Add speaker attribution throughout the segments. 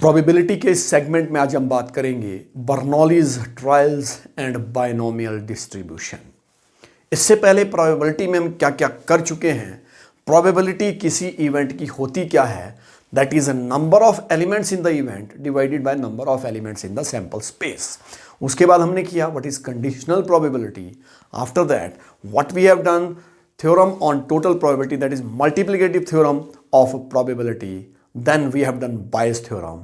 Speaker 1: Probability के इस segment में आज हम बात करेंगे Bernoulli's trials and binomial distribution. इससे पहले प्रोबेबिलिटी में हम क्या क्या कर चुके हैं। प्रोबेबिलिटी किसी इवेंट की होती क्या है, that is a number of elements in the event divided by number of elements in the sample space. उसके बाद हमने किया what is conditional probability. After that what we have done theorem on total probability, that is multiplicative theorem of probability. Then we have done Bayes theorem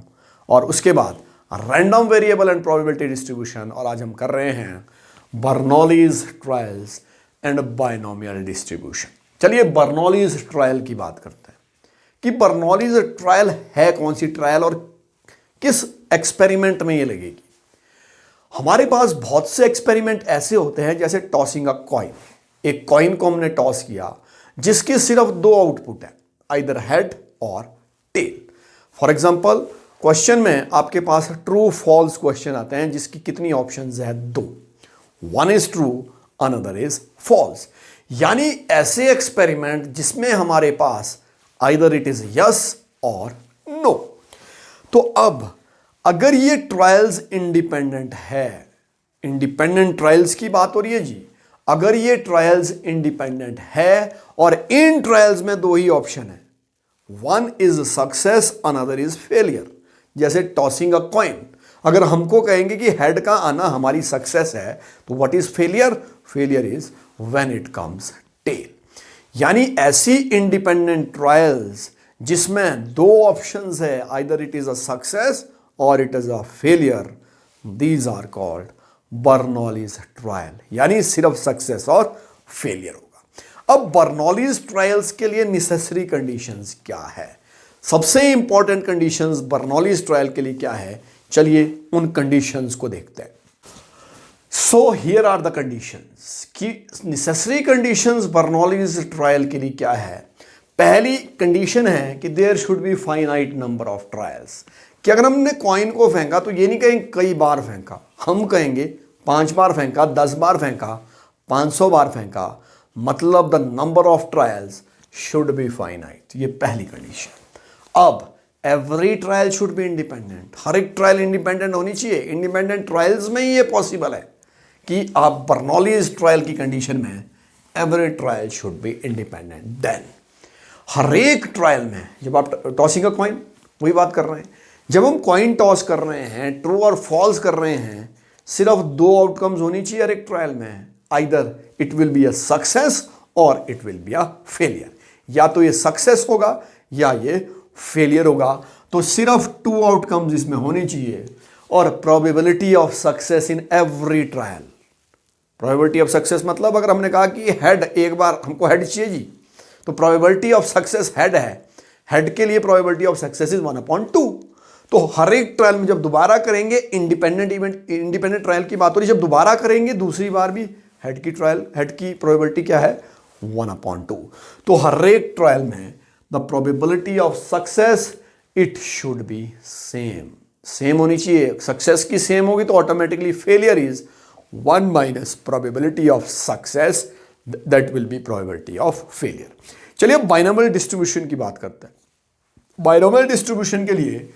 Speaker 1: और उसके बाद random variable and probability distribution। और आज हम कर रहे हैं Bernoulli's trials and binomial distribution। चलिए Bernoulli's trial की बात करते हैं कि Bernoulli's trial है कौन सी ट्रायल और किस एक्सपेरिमेंट में ये लगेगी। हमारे पास बहुत से एक्सपेरिमेंट ऐसे होते हैं जैसे टॉसिंग अ कॉइन। एक कॉइन को हमने टॉस किया जिसके सिर्फ दो आउटपुट है, आइदर हेड और टेल। फॉर एग्जांपल क्वेश्चन में आपके पास ट्रू फॉल्स क्वेश्चन आते हैं जिसकी कितनी ऑप्शंस है, दो। One is true, another is false. यानी ऐसे एक्सपेरिमेंट जिसमें हमारे पास आइदर इट इज यस और नो। तो अब अगर ये ट्रायल्स इंडिपेंडेंट है, इंडिपेंडेंट ट्रायल्स की बात हो रही है जी, अगर ये ट्रायल्स इंडिपेंडेंट है और इन ट्रायल्स में दो ही ऑप्शन है, one is success another is failure. जैसे टॉसिंग अ कॉइन, अगर हमको कहेंगे कि हेड का आना हमारी सक्सेस है तो what is failure, failure is when it comes tail. यानी ऐसी इंडिपेंडेंट ट्रायल्स जिसमें दो ऑप्शंस है, either it is a success और it is a failure, these are called Bernoulli's trial. यानी सिर्फ सक्सेस और फेलियर होगा। अब बर्नौलीज ट्रायल्स के लिए नेसेसरी कंडीशंस क्या है, सबसे इंपॉर्टेंट कंडीशंस बर्नौलीज ट्रायल के लिए क्या है, चलिए उन कंडीशंस को देखते हैं। So here are the conditions कि नेसेसरी कंडीशंस बर्नौलीज ट्रायल के लिए क्या है। पहली कंडीशन है कि there should be finite number of trials, कि अगर हमने कॉइन को फेंका तो ये नहीं कहेंगे कई बार फेंका, हम कहेंगे 5 बार फेंका, 10 बार फेंका, 500 बार फेंका, मतलब the number of trials should be finite. ये पहली कंडीशन। अब every trial should be independent, हर एक ट्रायल इंडिपेंडेंट होनी चाहिए। इंडिपेंडेंट ट्रायल्स में ही ये पॉसिबल है कि आप बर्नौलीज ट्रायल की कंडीशन में every trial should be independent. Then हर एक ट्रायल में जब आप टॉसिंग अ कॉइन, वही बात कर रहे हैं, जब हम कॉइन टॉस कर रहे हैं, ट्रू और फॉल्स कर रहे हैं, सिर्फ दो आउटकम्स होनी चाहिए हर एक ट्रायल में, either it will be a success और it will be a failure. या तो ये सक्सेस होगा या ये फेलियर होगा। तो सिर्फ टू आउटकम्स इसमें होनी चाहिए। और probability of success in every trial, probability of success मतलब अगर हमने कहा कि हेड, एक बार हमको हेड चाहिए जी, तो प्रोबेबिलिटी ऑफ सक्सेस हेड है, हेड के लिए प्रोबेबिलिटी ऑफ सक्सेस इज 1/2। तो हर एक ट्रायल में जब दोबारा करेंगे, इंडिपेंडेंट ट्रायल की बात हो रही, जब दोबारा करेंगे दूसरी बार भी हेड की ट्रायल, हेड की प्रोबेबिलिटी क्या है, 1/2। तो हर एक ट्रायल में the probability of success it should be same होनी चाहिए। सक्सेस की सेम होगी तो automatically failure is 1 minus probability of success, that will be probability of failure. चलिए अब बाइनोमियल डिस्ट्रीब्यूशन की बात करते हैं। बाइनोमियल डिस्ट्रीब्यूशन के लिए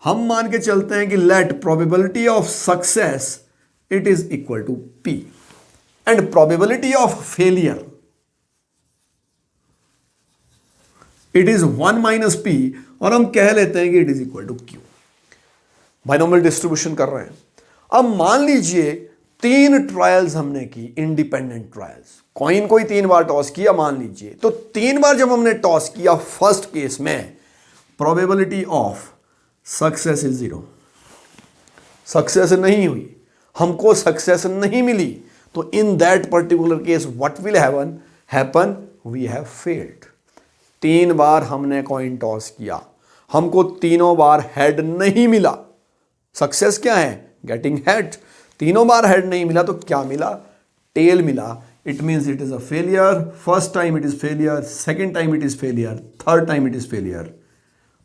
Speaker 1: हम मान के चलते हैं कि let probability of success it is equal to P and probability of failure it is 1 minus P, और हम कह लेते हैं कि it is equal to Q। Binomial distribution कर रहे हैं। अब मान लीजिए 3 ट्रायल्स हमने की, इंडिपेंडेंट ट्रायल्स, कॉइन को ही 3 बार टॉस किया मान लीजिए। तो 3 बार जब हमने टॉस किया, फर्स्ट केस में probability of success is 0, success नहीं हुई, हमको सक्सेस नहीं मिली, तो in that particular case what will happen, we have failed. 3 बार हमने कॉइन टॉस किया, हमको तीनों बार हेड नहीं मिला। सक्सेस क्या है, गेटिंग हेड। तीनों बार हेड नहीं मिला तो क्या मिला, टेल मिला। It means it is a failure. First time it is failure, second time it is failure, third time it is failure.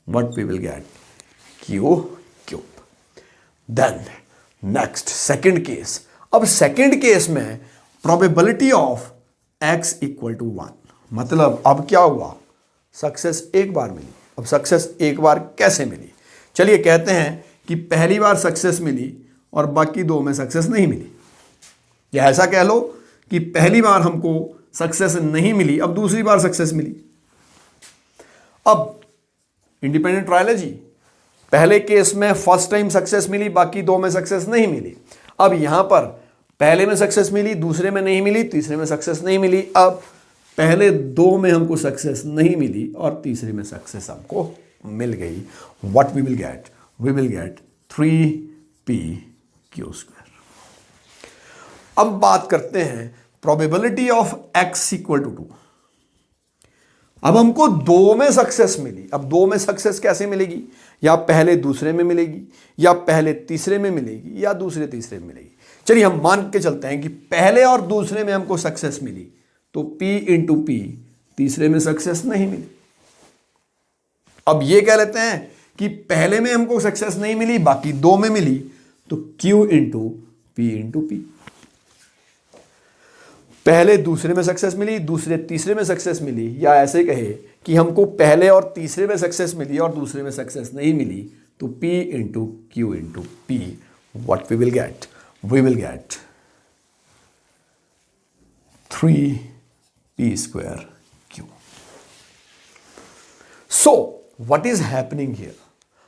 Speaker 1: What we will get, Q cube. Then next second case. अब second case में probability of x equal to 1, मतलब अब क्या हुआ, success एक बार मिली। अब success एक बार कैसे मिली, चलिए कहते हैं कि पहली बार सक्सेस मिली और बाकी 2 में सक्सेस नहीं मिली, या ऐसा कह लो कि पहली बार हमको सक्सेस नहीं मिली, अब दूसरी बार सक्सेस मिली। अब इंडिपेंडेंट ट्रायल है जी, पहले केस में फर्स्ट टाइम सक्सेस मिली, बाकी 2 में सक्सेस नहीं मिली। अब यहां पर पहले में सक्सेस मिली, दूसरे में नहीं मिली, तीसरे में सक्सेस नहीं मिली। अब पहले 2 में हमको सक्सेस नहीं मिली और तीसरे में सक्सेस हमको मिल गई। What we will get? We will get 3p^2। अब बात करते हैं probability of x equal to 2। अब हमको 2 में सक्सेस मिली। अब 2 में सक्सेस कैसे मिलेगी? या पहले दूसरे में मिलेगी, या पहले तीसरे में मिलेगी, या दूसरे तीसरे में मिलेगी। चलिए हम मान के चलते हैं कि पहले और दूसरे में हमको सक्सेस मिली, तो p इंटू पी तीसरे में सक्सेस नहीं मिली। अब ये कह लेते हैं कि पहले में हमको सक्सेस नहीं मिली, बाकी 2 में मिली, तो q इंटू पी। पहले दूसरे में सक्सेस मिली, दूसरे तीसरे में सक्सेस मिली, या ऐसे कहे कि हमको पहले और तीसरे में सक्सेस मिली और दूसरे में सक्सेस नहीं मिली, तो p into Q into P. What we will get? We will get 3p²q। So what is happening here?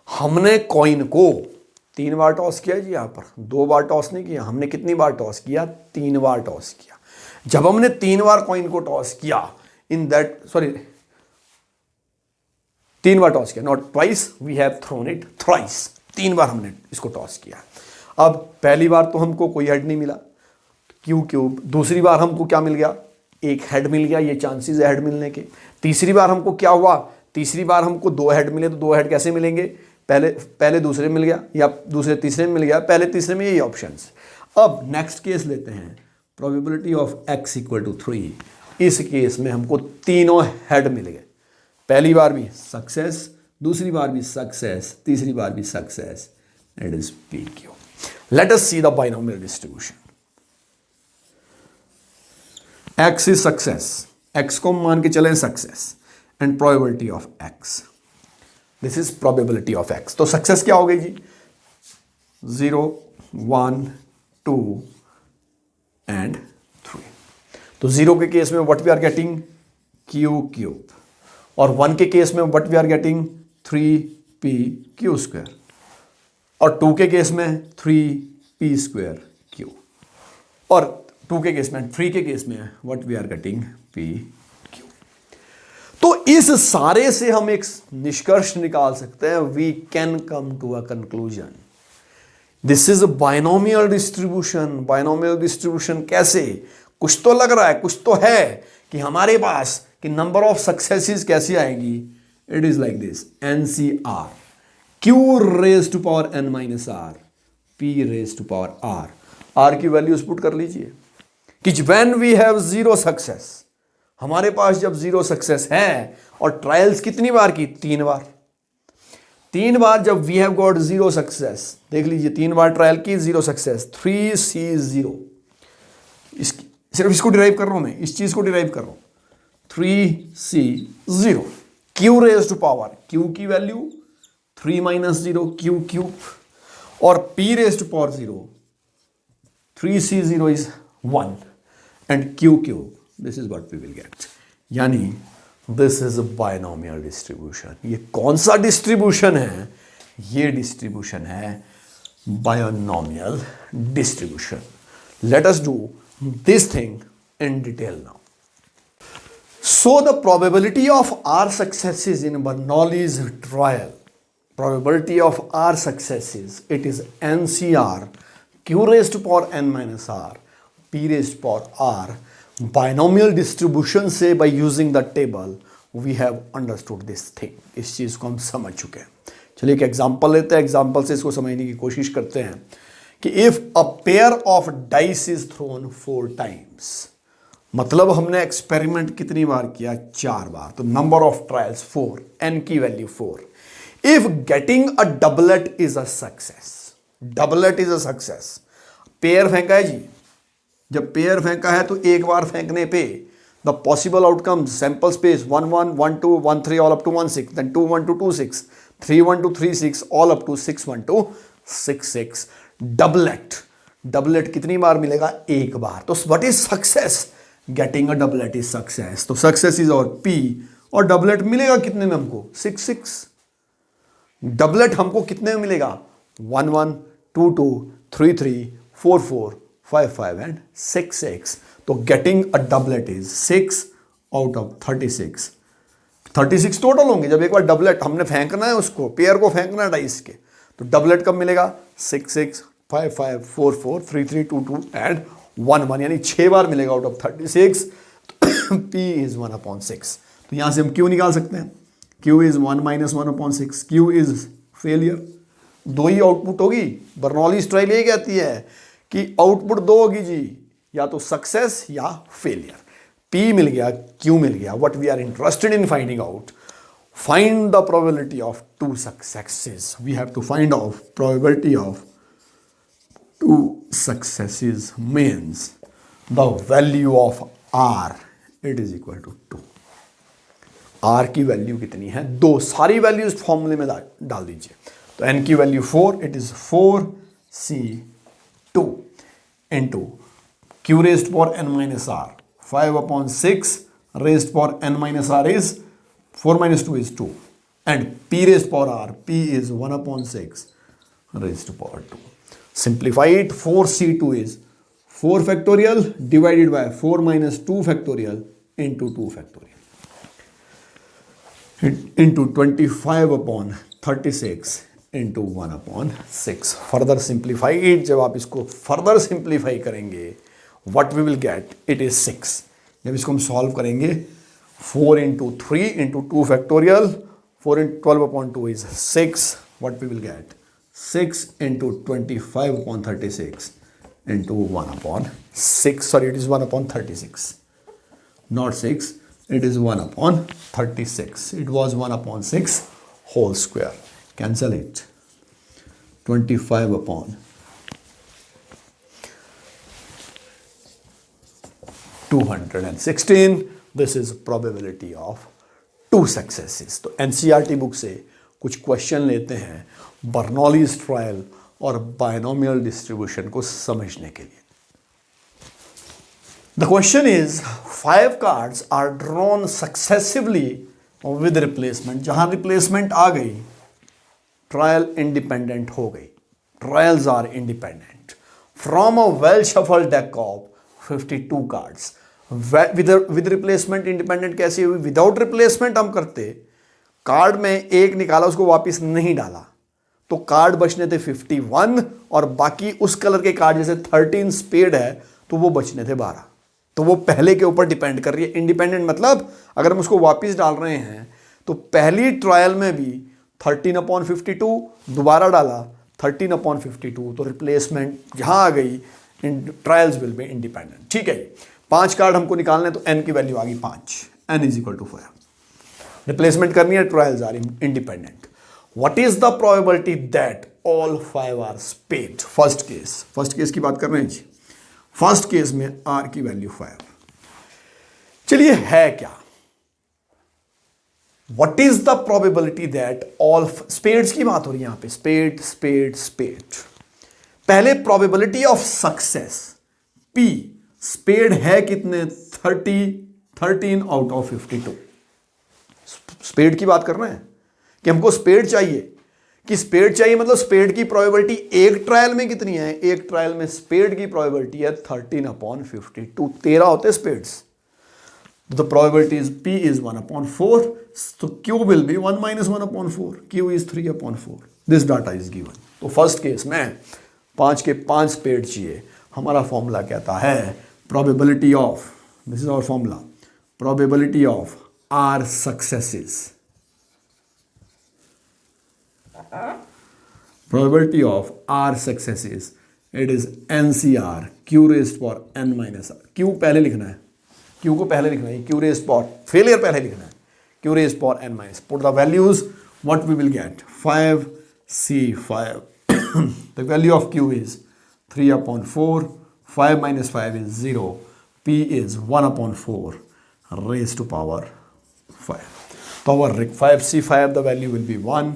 Speaker 1: हमने कॉइन को 3 बार टॉस किया जी, यहां पर 2 बार टॉस नहीं किया। हमने कितनी बार टॉस किया? 3 बार टॉस किया। जब हमने 3 बार कॉइन को टॉस किया, इन दैट 3 बार टॉस किया, not twice, we have thrown it thrice. 3 बार हमने इसको टॉस किया। अब पहली बार तो हमको कोई हेड नहीं मिला, क्यूब। दूसरी बार हमको क्या मिल गया? एक हेड मिल गया, ये चांसेस है हेड मिलने के। तीसरी बार हमको क्या हुआ? तीसरी बार हमको 2 हेड मिले, तो 2 हेड कैसे मिलेंगे? पहले दूसरे में मिल गया, या दूसरे तीसरे में मिल गया, पहले तीसरे में, यही ऑप्शंस। अब नेक्स्ट केस लेते हैं, probability of x equal to 3। इस केस में हमको तीनों हेड मिल गए। पहली बार भी सक्सेस, दूसरी बार भी सक्सेस, तीसरी बार भी success. It is PQ। Let us see the binomial distribution. x is success, x को मान के चलें success, and probability of x, this is probability of x। तो सक्सेस क्या हो गई जी? 0, 1, 2 एंड 3। तो 0 के केस में what we are getting? q³, और 1 के केस में what we are getting? 3p^2, और 2 के केस में 3p²q, और 2 के केस में, 3 के केस में what we are getting? pq। तो इस सारे से हम एक निष्कर्ष निकाल सकते हैं, we can come to a conclusion. This is binomial distribution. Binomial distribution कैसे? कुछ तो लग रहा है, कुछ तो है कि हमारे पास कि नंबर ऑफ सक्सेसेस कैसी आएंगी? It is like this, NCR, q⁻n−r, p⁻r। r की वैल्यूज पुट कर लीजिए कि व्हेन वी हैव 0 सक्सेस, हमारे पास जब 0 सक्सेस है, और ट्रायल्स कितनी बार की? 3 बार। 3 बार जब वी हैव गॉट 0 सक्सेस, देख लीजिए 3 बार ट्रायल की, 0 सक्सेस, 3C0। सिर्फ इसको डिराइव कर रहा हूं मैं, इस चीज को डिराइव कर रहा हूं। 3C0, q⁻, q की वैल्यू 3 - 0 q³, और p⁻0, 3C0 is 1 and q³, this is what we will get. यानी this is a binomial distribution. ये कौन सा डिस्ट्रीब्यूशन है? ये डिस्ट्रीब्यूशन है binomial distribution. Let us do this thing in detail now. So the probability of R successes in Bernoulli's trial, probability of R successes, it is NCR, q⁻n−r, p⁻r, binomial distribution से by using the table we have understood this thing। इस चीज को हम समझ चुके हैं। चलिए एक एग्जांपल लेते हैं, एग्जांपल से इसको समझने की कोशिश करते हैं कि if a pair of dice is thrown 4 times, मतलब हमने एक्सपेरिमेंट कितनी बार किया? 4 बार। तो नंबर ऑफ ट्रायल्स 4, n की value 4। If getting a doublet is a success, doublet is a success. Pair फेंका है जी, जब पेयर फेंका है तो एक बार फेंकने पे the possible outcome sample space 1 1 1 2 1 3 all up to 1 6, then 2 1 2 2 6, 3 1 to 3 6 all up to 6 1 to 6 6। Doublet कितनी बार मिलेगा? एक बार। तो what is success? Getting a doublet is success. तो सक्सेस इज और पी, और डबलेट मिलेगा कितने में हमको? 6 6। डबलेट हमको कितने में मिलेगा? 1 1 2 2 3 3 4 4 5 5 एंड 6 6। तो getting a doublet is 6 out of 36। 36 total होंगे। जब एक बार डबलेट हमने फेंकना है, उसको पेयर को फेंकना है डाइस के, तो डबलेट कब मिलेगा? 6 6 5 5 4 4 3 3 2 2 एंड 1 1, यानी 6 बार मिलेगा आउट ऑफ 36। P is 1/6। तो यहां से हम Q निकाल सकते हैं। Q is 1 - 1/6। Q is failure. दो ही आउटपुट होगी। बर्नौलीज ट्रायल यही कहती है कि आउटपुट दो होगी जी, या तो सक्सेस या फेलियर। P मिल गया, Q मिल गया। What we are interested in finding out, find the probability of two successes. We have to find out probability of two successes means the value of R, it is equal to 2। R की value कितनी है? 2। सारी values फॉर्मूले में डाल दीजिए। तो N की value 4, it is 4C2 into Q raised power n minus R, 5/6 raised power n minus R is 4 - 2 is 2, and P raised power R, P is 1/6 raised to power 2. Simplify it, 4C2 is 4 factorial divided by 4 - 2 factorial into 2 factorial into 25/36 into 1/6. Further simplify it, जब आप इसको further simplify करेंगे, what we will get, it is 6। जब इसको हम solve करेंगे, 4 into 3 into 2 factorial, 4 into 12/2 is 6. What we will get? 6 into 25/36 into 1/6. Sorry, it is 1/36. Not 6. It is 1/36. It was 1/6 whole square. Cancel it. 25/216. This is probability of two successes। तो NCERT book से कुछ question लेते हैं Bernoulli's trial और binomial distribution को समझने के लिए। The question is 5 cards are drawn successively with replacement. जहां रिप्लेसमेंट आ गई, ट्रायल इंडिपेंडेंट हो गई। Trials are independent from a well shuffled deck of 52 cards. With replacement independent कैसे हुई? विदाउट रिप्लेसमेंट हम करते, कार्ड में एक निकाला, उसको वापस नहीं डाला, तो कार्ड बचने थे 51, और बाकी उस कलर के कार्ड जैसे 13 स्पेड है तो वो बचने थे 12। तो वो पहले के ऊपर डिपेंड कर रही है। इंडिपेंडेंट मतलब अगर हम उसको वापस डाल रहे हैं तो पहली ट्रायल में भी 13/52 दोबारा डाला 13/52, तो रिप्लेसमेंट जहां आ गई, ट्रायल्स विल बी इंडिपेंडेंट। ठीक है, 5 कार्ड हमको निकालने, तो n की वैल्यू आ गई 5, n is equal to 5। Replacement करनी है, trials are independent. What is the probability that all 5 are spade? First case की बात कर रहे हैं जी। फर्स्ट केस में r की वैल्यू 5। चलिए है क्या? What is the probability that all spades की बात हो रही है यहां पे, स्पेड स्पेड स्पेड। पहले probability of success P, spade है कितने? 13 आउट ऑफ 52। स्पेड की बात कर रहे हैं कि हमको स्पेड चाहिए, कि स्पेड चाहिए मतलब स्पेड की प्रोबेबिलिटी एक ट्रायल में कितनी है? एक ट्रायल में स्पेड की प्रोबेबिलिटी है 13/52। 13 होते spades. The probability is P is 1/4, so Q will be 1 - 1/4. Q is 3/4. This data is given. तो फर्स्ट केस में 5 के 5 स्पेड चाहिए। हमारा फॉर्मूला कहता है probability of, this is our formula, probability of R successes. Probability of R successes, it is NCR, Q raised power n minus R. Q पहले लिखना है, Q को पहले लिखना है, Q raised power, फेलियर पहले लिखना है, Q raised power n minus. Put the values, what we will get? 5C5. The value of Q is 3/4, 5 minus 5 is 0, P is 1/4 raised to power 5. So our 5C5, the value will be 1,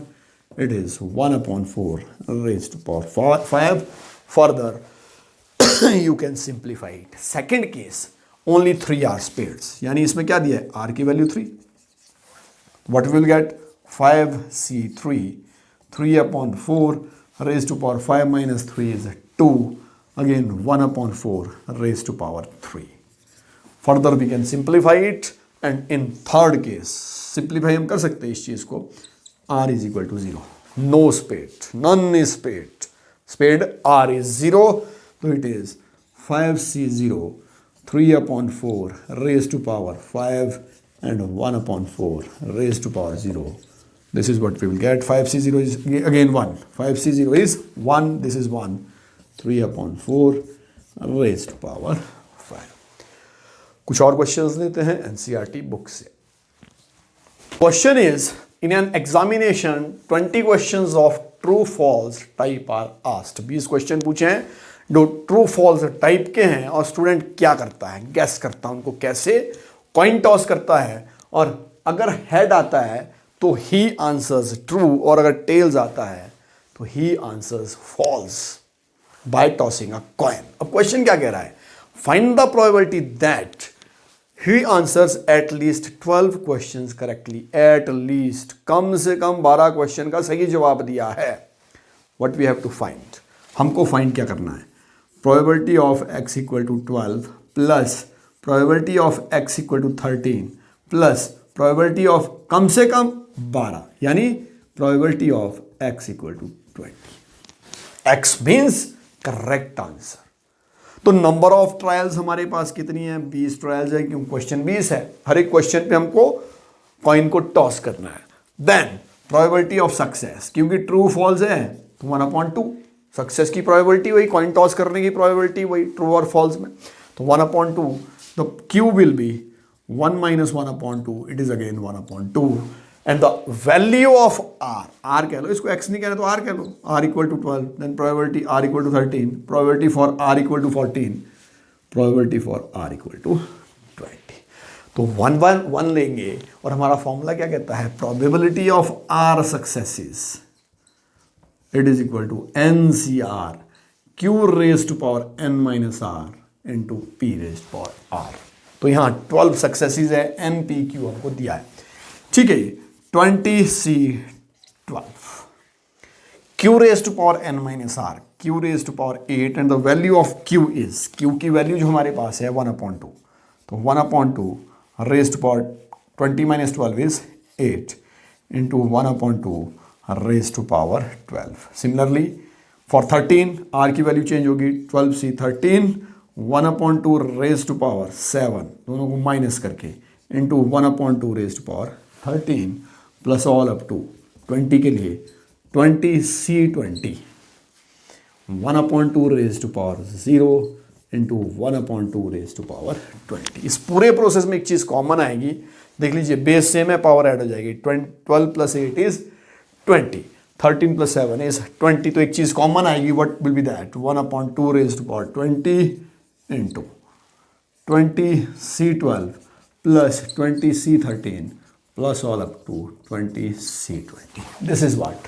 Speaker 1: it is 1/4 raised to power 5. Further, you can simplify it. Second case, only 3 are spares, यानी इसमें क्या दिया है, r की value 3. What we will get? 5c3, 3/4 raised to power 5 minus 3 is 2. Again 1/4 raised to power 3. Further we can simplify it, and in third case simplify हम कर सकते हैं इस चीज को. r is equal to 0. No spade, none is spade. Spade r is 0. So it is 5c0, 3/4 raised to power 5 and 1/4 raised to power 0. This is what we will get. 5c0 is again 1. 5c0 is 1. This is 1. 3/4 raised to power 5. कुछ और questions लेते हैं NCERT book से. Question is, in an examination 20 questions of true false type are asked. 20 question पूछे हैं जो true false type के हैं, और स्टूडेंट क्या करता है, गैस करता है उनको, कैसे कॉइन टॉस करता है, और अगर हेड आता है तो ही आंसर्स ट्रू, और अगर टेल्स आता है तो he answers false by tossing a coin. अब क्वेश्चन क्या कह रहा है, find the probability that he answers at least 12 questions correctly. At least, कम से कम 12 क्वेश्चन का सही जवाब दिया है. What we have to find? हमको फाइंड क्या करना है, probability of x equal to 12 plus probability of x equal to 13 plus probability of कम से कम 12, यानी probability of x equal to 20. x means correct answer. तो नंबर ऑफ ट्रायल्स हमारे पास कितनी है, 20 ट्रायल्स है, क्योंकि क्वेश्चन 20 है. हर एक क्वेश्चन पे हमको कॉइन को टॉस करना है. देन प्रोबेबिलिटी ऑफ सक्सेस, क्योंकि ट्रू फॉल्स है तो 1/2. सक्सेस की प्रोबेबिलिटी वही, कॉइन टॉस करने की प्रोबेबिलिटी वही, ट्रू और फॉल्स में, तो 1/2. The Q will be 1 minus 1/2. It is again 1/2. And the value of R कह लो, इसको एक्स नहीं कहना तो आर कह लो, R equal to 12. Then probability R equal to 13, probability for R equal to 14, probability for R equal to 20. तो 1/1 लेंगे, और हमारा फॉर्मूला क्या कहता है, probability of r successes it is equal to NCR Q raise to power n minus are into P raise to power R. तो यहाँ 12 successes है, NPQ हमको दिया है. ठीक है, 20C12 Q raise to power n minus r, Q raise to power 8, and the value of Q is, Q की value जो हमारे पास है 1/2. तो 1/2 raise to power 20 minus 12 is 8 into 1/2 raise to power 12. Similarly for 13 R की value change होगी, 12C13 1/2 raise to power 7, दोनों को माइनस करके, into 1/2 raise to power 13 plus all up to 20 के लिए 20C20 1/2 raise to power 0 into 1/2 raise to power 20. इस पूरे process में एक चीज़ कॉमन आएगी, देख लीजिए, बेस सेम है, पावर ऐड हो जाएगी. 12 प्लस 8 इज 20, 13 प्लस 7 इज 20. तो एक चीज़ कॉमन आएगी, what will be that, 1/2 raise to power 20 into 20C12 plus 20C13 plus all up to 20C20. This is what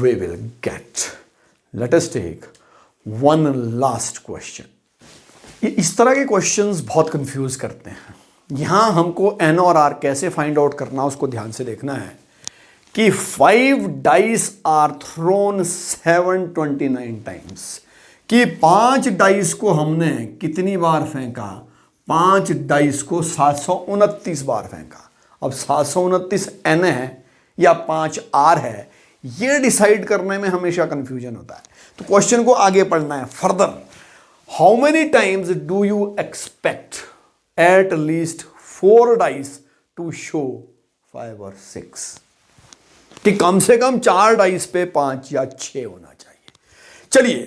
Speaker 1: we will get. Let us take one last question. इस तरह के questions बहुत confuse करते हैं. यहाँ हमको n और r कैसे फाइंड आउट करना उसको ध्यान से देखना है कि 5 डाइस आर थ्रोन 729 टाइम्स, कि 5 डाइस को हमने कितनी बार फेंका, 5 डाइस को 729 बार फेंका. अब 729 n है या 5 r है, ये डिसाइड करने में हमेशा कंफ्यूजन होता है. तो क्वेश्चन को आगे पढ़ना है further. How many times do you expect at least 4 dice to show 5 और 6, कि कम से कम 4 डाइस पे 5 या 6 होना चाहिए. चलिए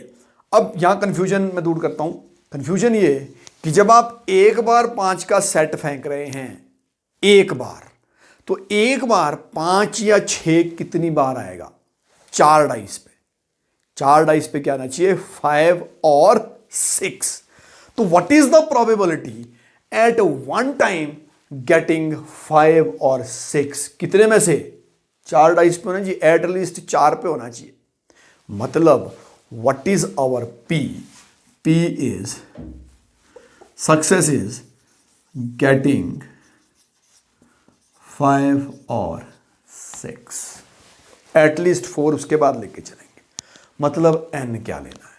Speaker 1: अब यहां कंफ्यूजन मैं दूर करता हूं. कंफ्यूजन ये कि जब आप एक बार 5 का सेट फेंक रहे हैं एक बार, तो एक बार 5 या 6 कितनी बार आएगा, 4 डाइस पे. 4 डाइस पे क्या आना चाहिए, 5 और 6. तो what is the probability at one time getting 5 और 6, कितने में से 4 डाइस पे होना चाहिए, एटलीस्ट 4 पे होना चाहिए। मतलब what is our P? P is success is getting 5 और 6, एटलीस्ट 4 उसके बाद लेके चलेंगे। मतलब एन क्या लेना है?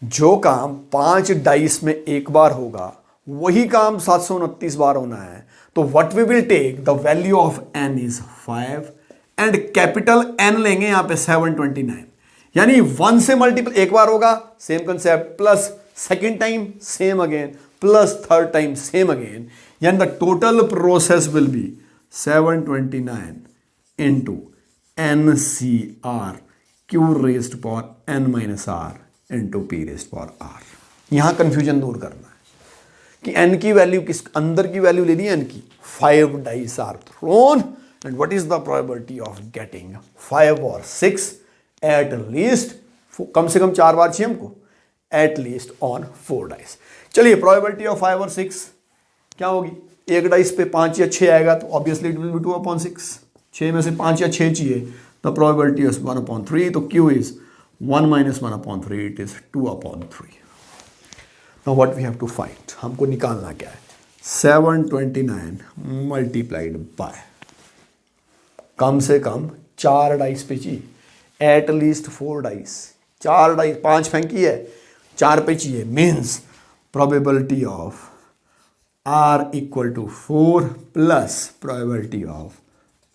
Speaker 1: जो काम 5 डाइस में एक बार होगा वही काम 729 बार होना है। तो what we will take, the value of N is 5 and capital N लेंगे यहां पे 729, यानी 1 से मल्टीपल एक बार होगा, same concept, plus second time same again, plus third time same again, यानी the total process will be 729 into NCR Q raised power n minus are into P raised power R. यहां confusion दूर करना है कि n की value किस अंदर की वैल्यू लेनी है, n की 5 dice are thrown and what is the probability of getting 5 और 6 एट लीस्ट, कम से कम 4 बार चाहिए हमको, एट लीस्ट ऑन 4 डाइस। चलिए प्रोबेबिलिटी ऑफ 5 और 6 क्या होगी? एक डाइस पे 5 या 6 आएगा तो ऑब्वियसली इट विल बी 2/6, 6 में से 5 या 6 चाहिए तो प्रोबेबिलिटी इज 1/3, तो Q is 1 - 1/3, it is 2/3। Now what we have to find, हमको निकालना क्या है? 729 मल्टीप्लाइड बाय कम से कम 4 डाइस पे चाहिए, एट लीस्ट 4 डाइस, 4 डाइस 5 फेंकी है, 4 पे चाहिए, means probability of R equal to 4 plus probability of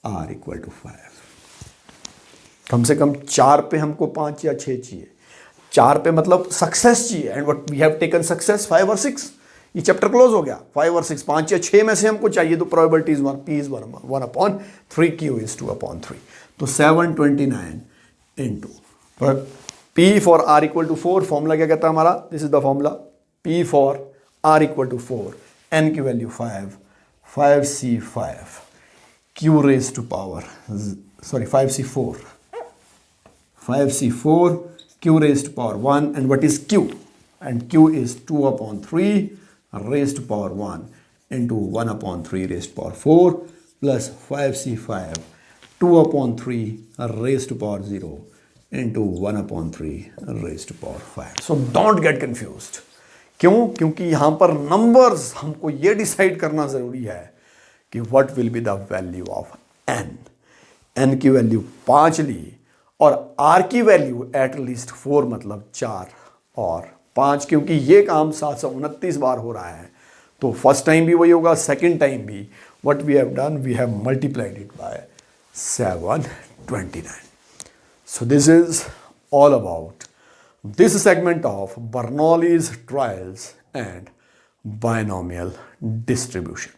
Speaker 1: R equal to 5। कम से कम 4 पे हमको 5 या 6 चाहिए, 4 पे मतलब सक्सेस चाहिए, and what we have taken success 5 और 6। ये चैप्टर क्लोज हो गया। 5 और 6, 5 या 6 में से हमको चाहिए, तो probability is 1, P is 1/3, Q is 2/3। तो 729 into P for R equal to 4, formula क्या कहता है हमारा? This is the formula, P for R equal to 4, N की value 5, 5C5 Q raise to power 5C4 Q raised to power 1, and what is Q? And Q is 2/3 raised to power 1 into 1/3 raised to power 4 plus 5C5 2/3 raised to power 0 into 1/3 raised to power 5. So don't get confused. क्यों? क्योंकि यहाँ पर numbers हमको ये decide करना ज़रूरी है कि what will be the value of n। n की वैल्यू 5 ली और R की वैल्यू एट लीस्ट 4, मतलब 4 और 5, क्योंकि ये काम 729 बार हो रहा है तो फर्स्ट टाइम भी वही होगा, सेकेंड टाइम भी। What we have done, we have multiplied it by 729। So this is all about this segment of Bernoulli's trials and binomial distribution.